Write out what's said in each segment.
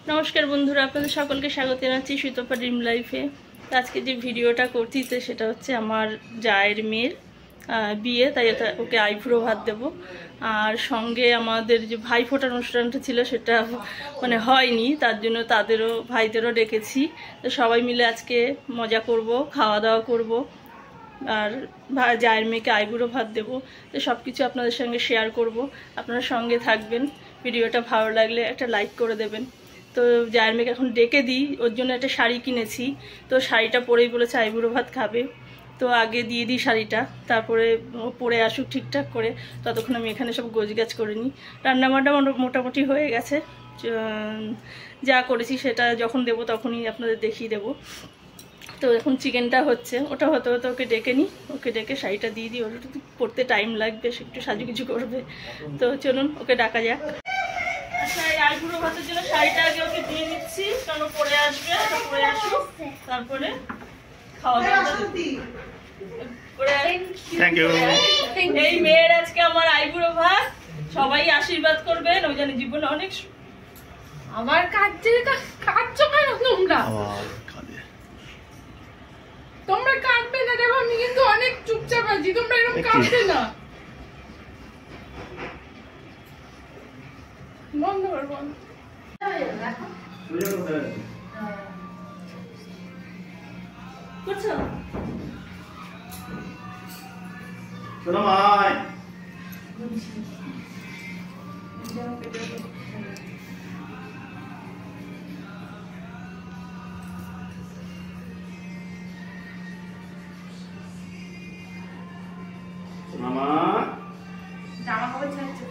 নমস্কার বন্ধুরা, আপনাদের সকলকে স্বাগত জানাচ্ছি সুতপা ড্রিম লাইফে। আজকে যে ভিডিওটা করছি সেটা হচ্ছে আমার জায়ের মেয়ের বিয়ে, তাই ওকে আইব্রো ভাত দেবো। আর সঙ্গে আমাদের যে ভাই ফোটার অনুষ্ঠানটা ছিল সেটা মানে হয়নি, তার জন্য তাদেরও ভাইদেরও ডেকেছি। তো সবাই মিলে আজকে মজা করব, খাওয়া দাওয়া করব আর জায়ের মেয়েকে আইব্রো ভাত দেবো। তো সব কিছু আপনাদের সঙ্গে শেয়ার করব, আপনারা সঙ্গে থাকবেন। ভিডিওটা ভালো লাগলে একটা লাইক করে দেবেন। তো জায়ের মেয়েকে এখন ডেকে দিই, ওর জন্য একটা শাড়ি কিনেছি। তো শাড়িটা পরেই বলেছে আইব্রো ভাত খাবে, তো আগে দিয়ে দিই শাড়িটা, তারপরে ও পরে আসুক ঠিকঠাক করে। ততক্ষণ আমি এখানে সব গোছগাছ করে নিই। রান্নাবান্না মোটামুটি হয়ে গেছে, যা করেছি সেটা যখন দেবো তখনই আপনাদের দেখিয়ে দেবো। তো এখন চিকেনটা হচ্ছে, ওটা হতে হতে ওকে ডেকে নিই, ওকে ডেকে শাড়িটা দিয়ে দিই। ওটা পড়তে টাইম লাগবে, সে একটু সাজুগুজু করবে। তো চলুন ওকে ডাকা যাক। আচ্ছা, এই আইব্রো ভাতের জন্য শাড়িটা আগে ওকে দিয়ে দিচ্ছি, কারণ পরে আসবে, পরে আসুক, তারপরে খাওয়া দাওয়া করে। এই মেয়ের আজকে আমার আইব্রো ভাত, সবাই আশীর্বাদ করবেন, ওই জন্য জীবনে অনেক। আমার কাটছো কেন তোমরা কাটবে না, দেখো আমি কিন্তু অনেক চুপচাপ আছি, তোমরা এরকম কাটবে না। বন্ধ কর, বন্ধ। করছো শোনো মাই, মামা জামা কাপড় ছাড়ছে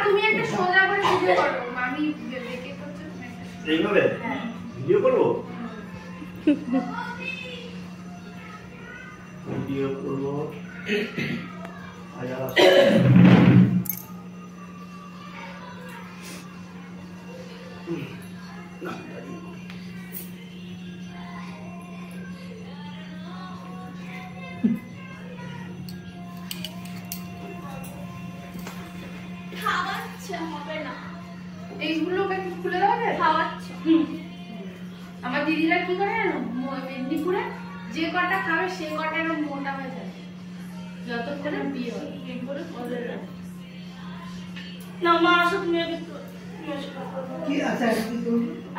তুমি একটা সোজা করে ভিডিও করো, আমি দেখে করছি এইভাবে ভিডিও করবো, ভিডিও করবো। এইগুলোকে খুলে দেওয়া যায়, খাওয়াচ্ছে। আমার দিদিরা কি করে মেদিনীপুরে যে কটা খাবে সে কটা এরকম মোটা হয়ে যায় যতক্ষণে বিয়ে হয়। না মা, আসো তুমি আগে। কি আছে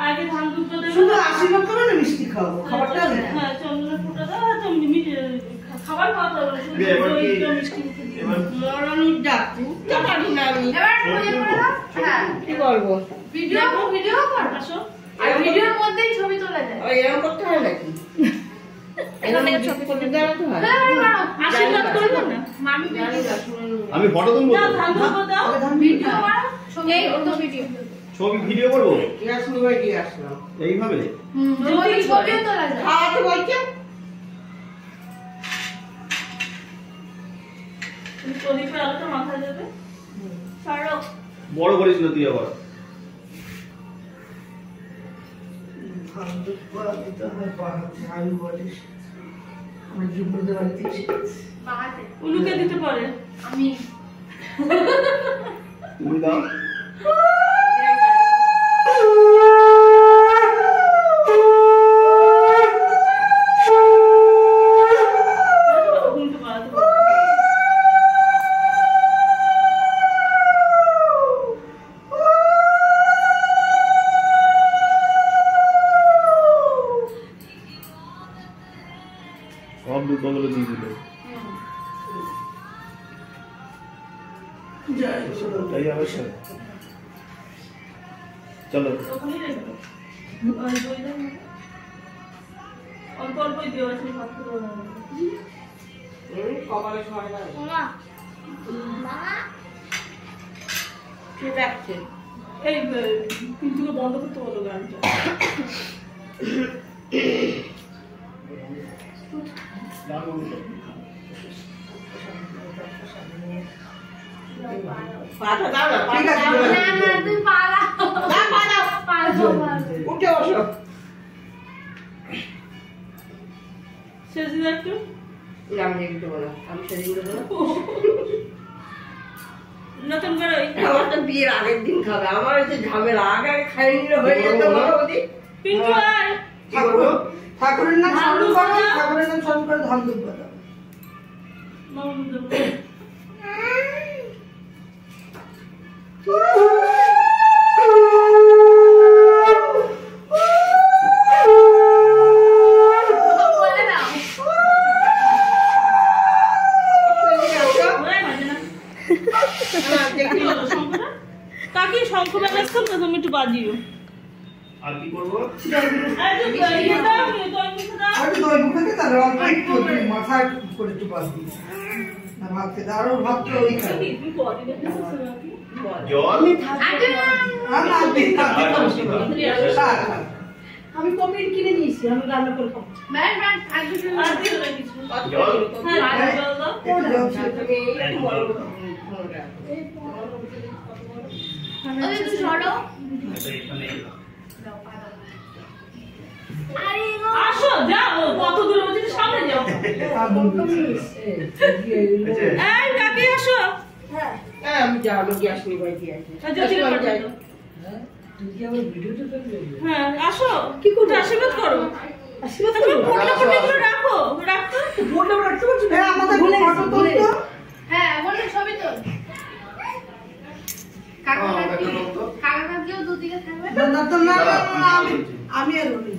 আগে ধান দুধ দেবে, শুধু আশীর্বাদ করো না, মিষ্টি খাওয়াবো, খাবারটা হ্যাঁ চন্দনের ফুটা দাও। তুমি খাবার খাওয়াতে হবে না, শুধু মিষ্টি মরণির ডাকু পারি না আমি। এবার হ্যাঁ কি বলবো, ভিডিও কর, আসো। আর ভিডিওর মধ্যেই ছবি তোলা যায়। এরকম করতে হয় নাকি? ছবি করতে দেওয়া তো হয়। আশীর্বাদ করবো না, মামি আমি ফটো তুলবো, ধান দুধ দাও, ভিডিও করো, এই তো ভিডিও ছবি ভিডিও করবো গ্যাস মোবাইল দিয়ে আসলাম এইভাবে। ছবিও তোলা যায়। খাওয়াতে বলছে তুমি প্রদীপের আলোটা মাথায় দেবে। ছাড়ো, বড় করেছিল তুই আবার। আমি বলিস আমার জীবনদের বাড়িতে বাহাতে উলুকে দিতে পারে। আমি তুমি দাও। সব দুধ বদলে দিয়ে দিল। তাই অবশ্যই চলো। অল্প অল্পই দিও, কপালে সবাই না কে ডাকছে। এই কিন্তু বন্ধ করতে বলো গানটা। পাটা দাও না, পাটা দাও না, তুই পালা উঠে বসো। শেষ দিন একটু আমি দেবো না, আমি সেদিন দেবো না। নতুন করে ওই আমার তো বিয়ের আগের দিন খাবে, আমার হচ্ছে ঝামেলা, আগে খাইয়ে নিলে হয়ে যেত মোটামুটি। পিন্টু আর ঠাকুরের নাম স্মরণ করো, ঠাকুরের নাম স্মরণ করে ধান দুধ বাদাও। মামু দেবো। বলে দাও। ওরাই বাজে না। কাকি শঙ্খ বাজাস তো তুমি একটু বাজিও। আর কি করবো? আর তো ইয়ে দাও, দই মিশে দাও। আর একটু দই মুখাতে তাহলে অল্প একটু মাথায় করে একটু বাদ দিই। না ভাত খেতে, আরো ভাত তো ওই খাবে। তুমি বডি দেখেছো নাকি? জল? আগে না। আমি আনতে কাটতে পারছি না। আমি কপির কিনে নিয়েছি, আমি রান্না করে খাবো। ব্যাস ব্যাস আগে শুরু আর দিও না কিছু। জল? হ্যাঁ, আর জল দাও। একটু জল ছিল। ওই একটু সরো। এখানে আরে গো। আসো যাও, কত দূর হচ্ছে সামনে যাও। আর বলবো না। এই কাকি আসো। হ্যাঁ, আমি যাবো, গ্যাস নিয়ে বাড়ি দিয়ে আসি। যদি বাড়ি যাই। তুই কি আমার ভিডিওটা করবি? হ্যাঁ আসো, কি করতে আশীর্বাদ করো। আশীর্বাদ তুমি করবো। ফটো ফটো রাখো, রাখো। ফটো রাখতে পারছি না। হ্যাঁ, আমাদের ভুলে ফটো গেছি, তুলতো। হ্যাঁ বলে ছবি তো। কাকা কাকিও দুদিকে থাকবে। না, তো না, না, না, আমি আর উনি।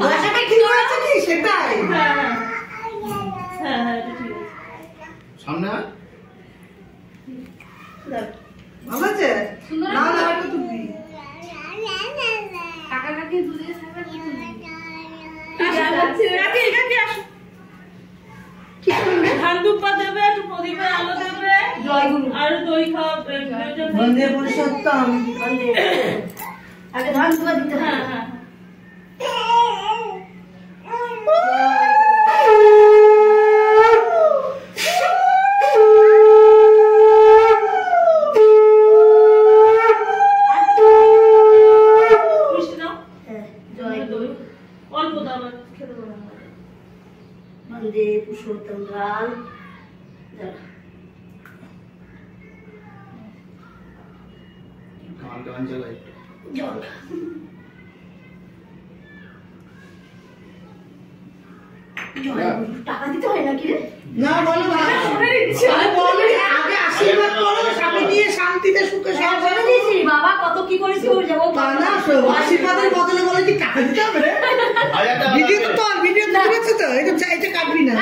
বাসাটা কি হয়েছে কি সেটাই। হ্যাঁ হ্যাঁ হ্যাঁ হ্যাঁ এটা ঠিক আছে। সামনে আয়। ভালো আছে? সুন্দর না, আছে? না, এটা তুলবি। কাকা কাকি দুদিকে থাকবে কি তুমি? কাকি কাকি আসো। ধান দুব্বা দেবে, একটু প্রদীপের আলো দেবে, জয়গুরু। আর দই খাওয়াবে। বন্দে পুরুষোত্তম। আগে ধান দুবা দিতে হ্যাঁ হবে। হ্যাঁ মিষ্টি দাও। হ্যাঁ, দই জয়গুরু। অল্প দাও, আবার খেতে পারো না। বন্দে পুরুষোত্তম গান। গান গান চালাই। জল। জয়গুরু। টাকা দিতে হয় নাকি রে? না, বলো না। আরে বলো, আগে আশীর্বাদ করো, স্বামী নিয়ে শান্তিতে সুখে হ্যাঁ, সংসার বলে করো। দিয়েছি, বাবা কত কি করেছি ওর যাবো। তা না, আশীর্বাদের বদলে বলে কি টাকা দিতে হবে? ভিডিও তো তোর, ভিডিও তো করেছে তো, এটা কাটবি না।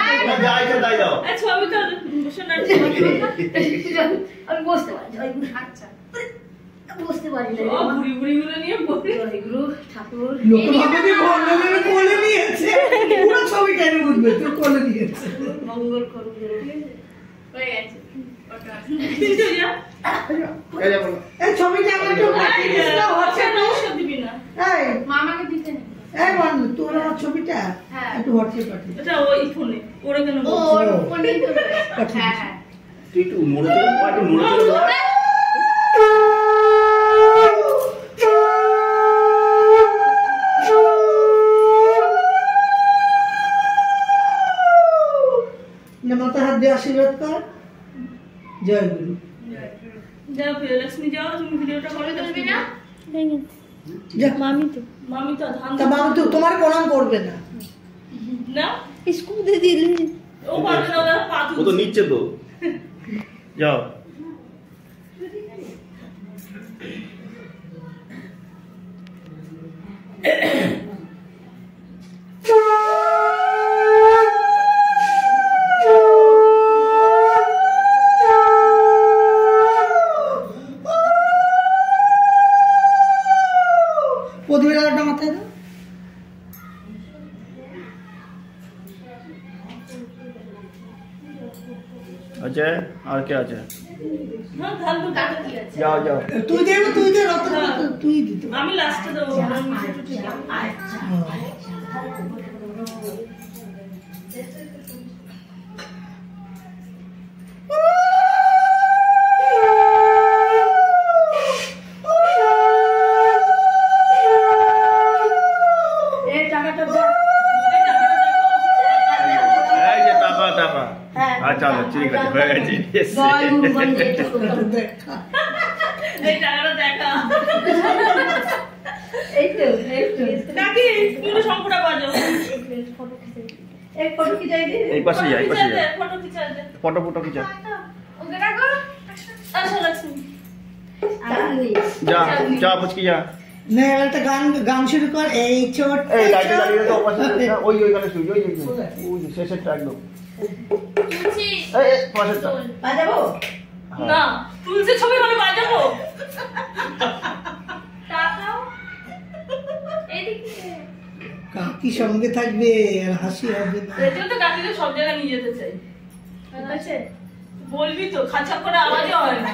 যা ইচ্ছা তাই দাও। এই ছবি তো শোনার আমি বসতে পারি, জয়গুরু। আচ্ছা। বসতে পারি না। সব বুড়ি বুড়িগুলো নিয়ে বসে। জয়গুরু ঠাকুর। লোক ভাবে বর্ণনা কোলে নিয়েছে, পুরো ছবি টেনে উঠবে, তুই কোলে নিয়েছে। মঙ্গল করুন। হয়ে গেছে। ওটা আছে। তিনটে যা। এই যাবো না। এই ছবিটা আমার একটু পাঠিয়ে দিস না, হোয়াটসঅ্যাপে। নমস্কার দিবি না। এই, মামাকে দিতে নেই। এই বন্ধু, তোর আমার ছবিটা হ্যাঁ। একটু হোয়াটসঅ্যাপে পাঠিয়ে দিস। এটা ওই ফোনে ওরা কেন ও বলছে? ওর ফোনেই তো রয়েছে। হ্যাঁ হ্যাঁ। তুই একটু মনে চলে, একটু মনে চলে যা। না, মাথা হাত দিয়ে আশীর্বাদ কর। জয় গুরু। যাও প্রিয়লক্ষ্মী যাও, তুমি ভিডিওটা করে ছবি তুলবি দাও। না? যা। মামি তো ধান তা বাবা তো তোমার প্রণাম করবে না। না স্কুলে দিলে ও পারবে না, ওরা পা ও তো নিচ্ছে তো। যাও। প্রদীপের আলোটা মাথায় দাও। अच्छा और क्या अच्छा না ধান তো কাকা কি আছে? जाओ जाओ তুই দে, তুই দিতে পারবি। আমি লাস্টে দেবো। ঠিক আছে। এই টাকাটা দাও। এই টাকাটা দেখো। আচ্ছা ঠিক আছে হয়ে গেছে জয় গুরুগণ যেটা করতাম। দেখা এই টাকাটা দেখা এই তো কাকি তুমি শঙ্কুটা বাজো এক ফটো খিচাই দিই। এই পাশে যা এই পাশে যা ফটো খিচা দে ফটো ফটো খিচা ওকে রাখো। আচ্ছা লক্ষ্মী চাঁদনি। যা যা পুচকি যা না এবার একটা গান শুরু কর এই ছোট এই লাইটে জ্বালিয়ে তো পাশে ওই ওইখানে শুই ওই ওই শেষেরটা একদম তুলছি এই পাশেরটা বাজাবো? না তুলসী ছবি হলে বাজাবো তাকাও এদিকে কাকি সঙ্গে থাকবে আর হাসি হবে না এই জন্য তো কাকিকে সব জায়গায় নিয়ে যেতে চাই ঠিক আছে বলবি তো খাঁচা করে আওয়াজও হয় না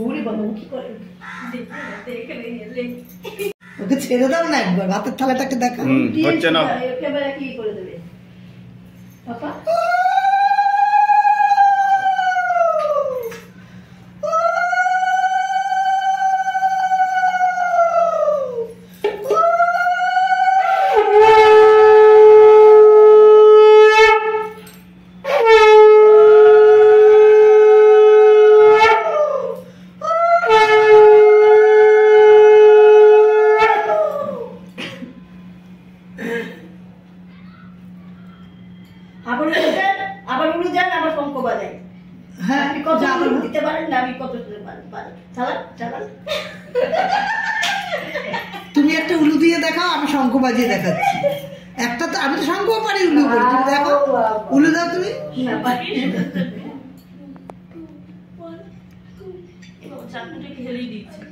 উড়ি বাবা কি করে? ওকে ছেড়ে দাও না একবার ভাতের থালাটাকে দেখা হচ্ছে না ক্যামেরা কি করে দেবে পাপা? আবার উড়ে যান আবার শঙ্খ বাজাই। হ্যাঁ আপনি কত যাবো। দিতে পারেন না আমি কত দিতে পারি। চালান চালান। তুমি একটা উলু দিয়ে দেখাও আমি শঙ্খ বাজিয়ে দেখাচ্ছি একটা তো আমি তো শঙ্খ পারি উলু করি তুমি দেখো উলু দাও তুমি না পারি না। চাটনিটা খেলেই দিচ্ছে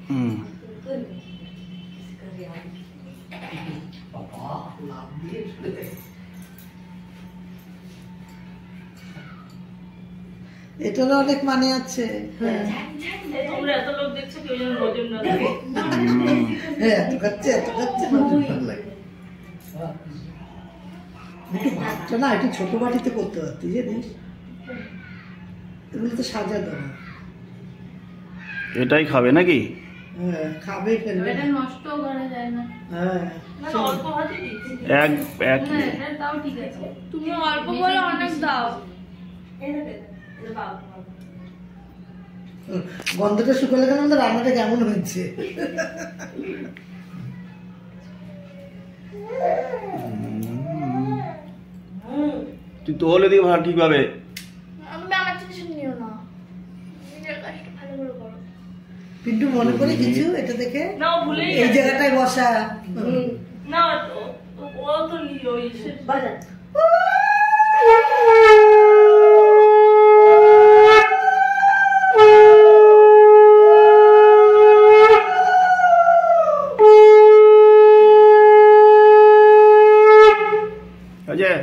হুম এটারও অনেক মানে আছে তোমরা এত লোক দেখছো কেউ যেন নজর না থাকে হ্যাঁ এত খাচ্ছে নজর ভালো লাগে একটু ভাতটা না একটু ছোট বাটিতে করতে পারতি জানিস এগুলো তো সাজা দেওয়া এটাই খাবে নাকি হ্যাঁ খাবে ফেলবে এটা নষ্টও করা যায় না। হ্যাঁ না না, অল্প হাতে দিচ্ছি এক এক না এটা তাও ঠিক আছে। তুমি অল্প বলে অনেক দাও। গন্ধটা শুকলে কেন আমাদের রান্নাটা কেমন হয়েছে তুই তো হলে দিয়ে ভাগ কিভাবে আমি আমার টেনশন নিও না। নিজের কাজটা ভালো করে করো। পিন্টু মনে করে কিছু এটা দেখে না ও ভুলেই এই গেছে। জায়গাটায় বসা না ও তো ওই বাজান। অজয়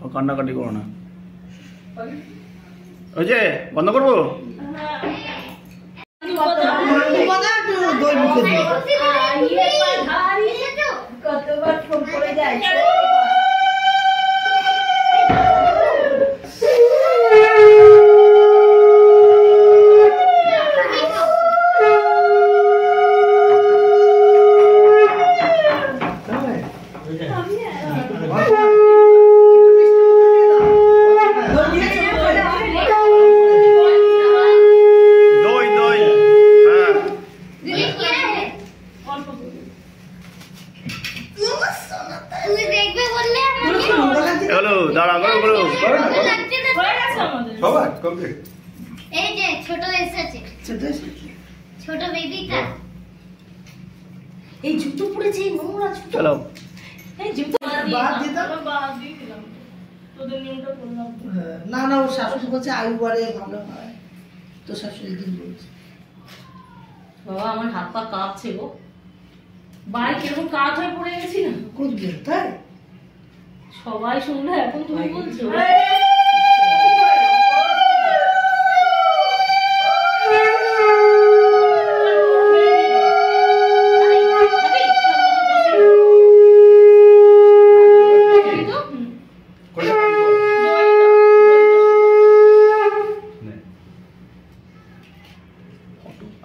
ও কান্নাকাটি করো না অজয় বন্ধ করবো একটু দই মুখে দিয়ে কতবার ফোন করে যায়। দই দই হ্যাঁ তুমি দেখবে বললে হ্যালো দাঁড়া করো হয়ে গেছে আমাদের সবার কমপ্লিট এই যে ছোট এসেছে ছোট ছোট বেবিটা এই জুতো পড়েছে এই নোংরা জুতো। চলো এই জুতো বাদ দিতাম আমরা বাদ দিয়ে দিলাম তোদের নিয়মটা করলাম না না ওর শাশুড়ি বলছে আয়ু বাড়ে ভালো হয় তো শাশুড়ি দিন বলছে বাবা আমার হাত পা কাঁপছে গো। বাড়ি কেমন কাত হয়ে পড়ে গেছি না। কোন দিন তাই সবাই শুনলো এখন তুমি বলছো।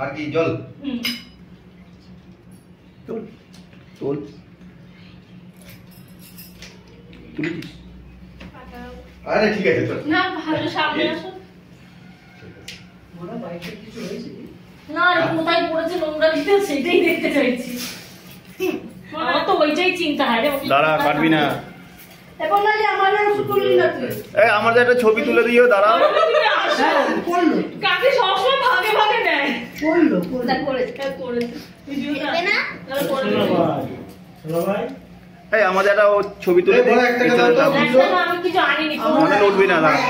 আর কি জল হুম তোল তোল তুলেছিস আরে ঠিক আছে চল না ভালো সামনে আসো না রে, কোথায় পড়েছে নোংরা ভিতরে সেটাই দেখতে চাইছি। আমার তো ওইটাই চিন্তা হয় রে। দাঁড়া কাটবি না এখন না যে আমার আর স্কুল না তুই এই আমাদের একটা ছবি তুলে দিও দাঁড়াও তুমি আসো হ্যাঁ করলো কাকে সবসময় ভাগে ভাগে নেয় করলো করেছে ভিডিওটা তাহলে করে এই আমাদের একটা ও ছবি তুলে দিই পিছনে যাবো। একদম আমি কিছু আনিনি। মনে উঠবি না দাঁড়া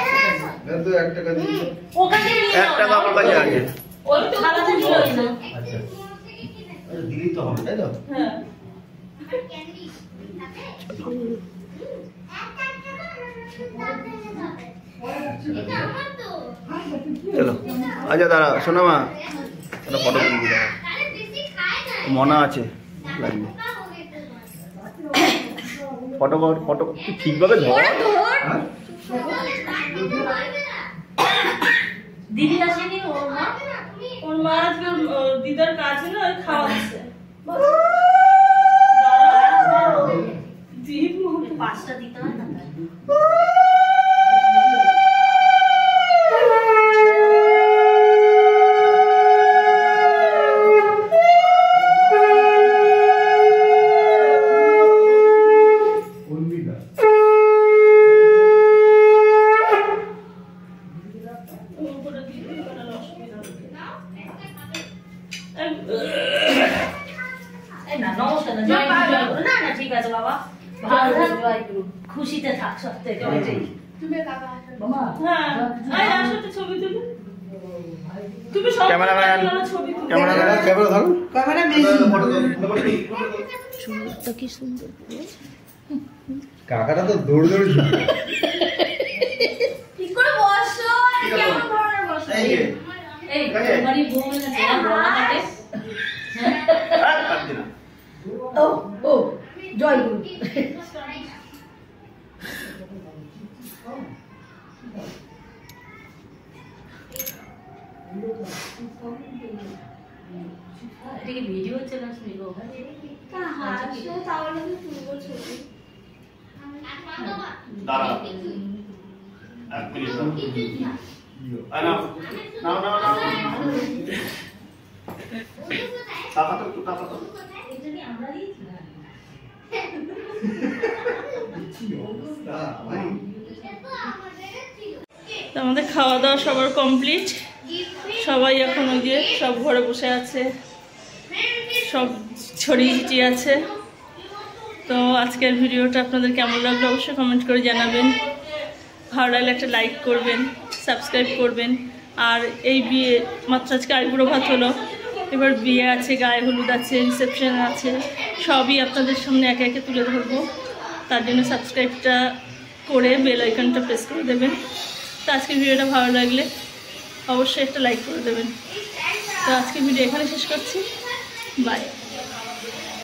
ওখানে নিয়ে 1 টাকা আমার কাছে আছে ওই তো খালাতে নিয়ে ওই না। আচ্ছা দিলেই তো হবে তাই তো হ্যাঁ চলো আচ্ছা দাঁড়া শোনো মা একটা ফটো তুলে দিই দাঁড়া। মনা আছে লাগবে ফটো ফটো ঠিকভাবে ধর হ্যাঁ? দিদি আসেনি ওর মা? ওর মা আজকে ওর দিদার কাছে না ওই খাওয়াচ্ছে জীব মতো 5টা দিতে হয় না? এই না নমস্কার না, জয় গুরু, জয় গুরু। না না ঠিক আছে বাবা, ভালো থাক, জয় গুরু, খুশিতে থাক সব থেকে ওইটাই। তুমি কাকা আসো হ্যাঁ আয় আসো তো ছবি তুলে তুমি সব ক্যামেরাম্যান ছবি তুলে ক্যামেরা ধরো ক্যামেরা মেয়ে সুন্দরটা কি সুন্দর কাকাটা তো দৌড় দৌড় ঠিক করে বসো কেমন ধরনের বসো এই যে এই তোমারই বউ না যারা বড় থাকে, হ্যাঁ কাটছি না ও ও জয় গুরু এটা কি ভিডিও হচ্ছে না শুনি গো? হাসো তাহলে তো তুলবো ছবি দাঁড়া এক মিনিট নাও নাও নাও নাও টাকা তো টাকা তো এটা কি আমরা দিয়েছি না? তো আমাদের খাওয়া দাওয়া সবার কমপ্লিট, সবাই এখন ওই যে সব ঘরে বসে আছে, সব ছড়িয়ে ছিটিয়ে আছে। তো আজকের ভিডিওটা আপনাদের কেমন লাগলো অবশ্যই কমেন্ট করে জানাবেন, ভালো লাগলে একটা লাইক করবেন, সাবস্ক্রাইব করবেন। আর এই বিয়ে মাত্র আজকে আইবুড়ো ভাত হলো, এবার বিয়ে আছে, গায়ে হলুদ আছে, রিসেপশন আছে, সবই আপনাদের সামনে একে একে তুলে ধরবো। তার জন্য সাবস্ক্রাইবটা করে বেল আইকনটা প্রেস করে দেবেন। তো আজকের ভিডিওটা ভালো লাগলে অবশ্যই একটা লাইক করে দেবেন। তো আজকের ভিডিও এখানে শেষ করছি, বাই।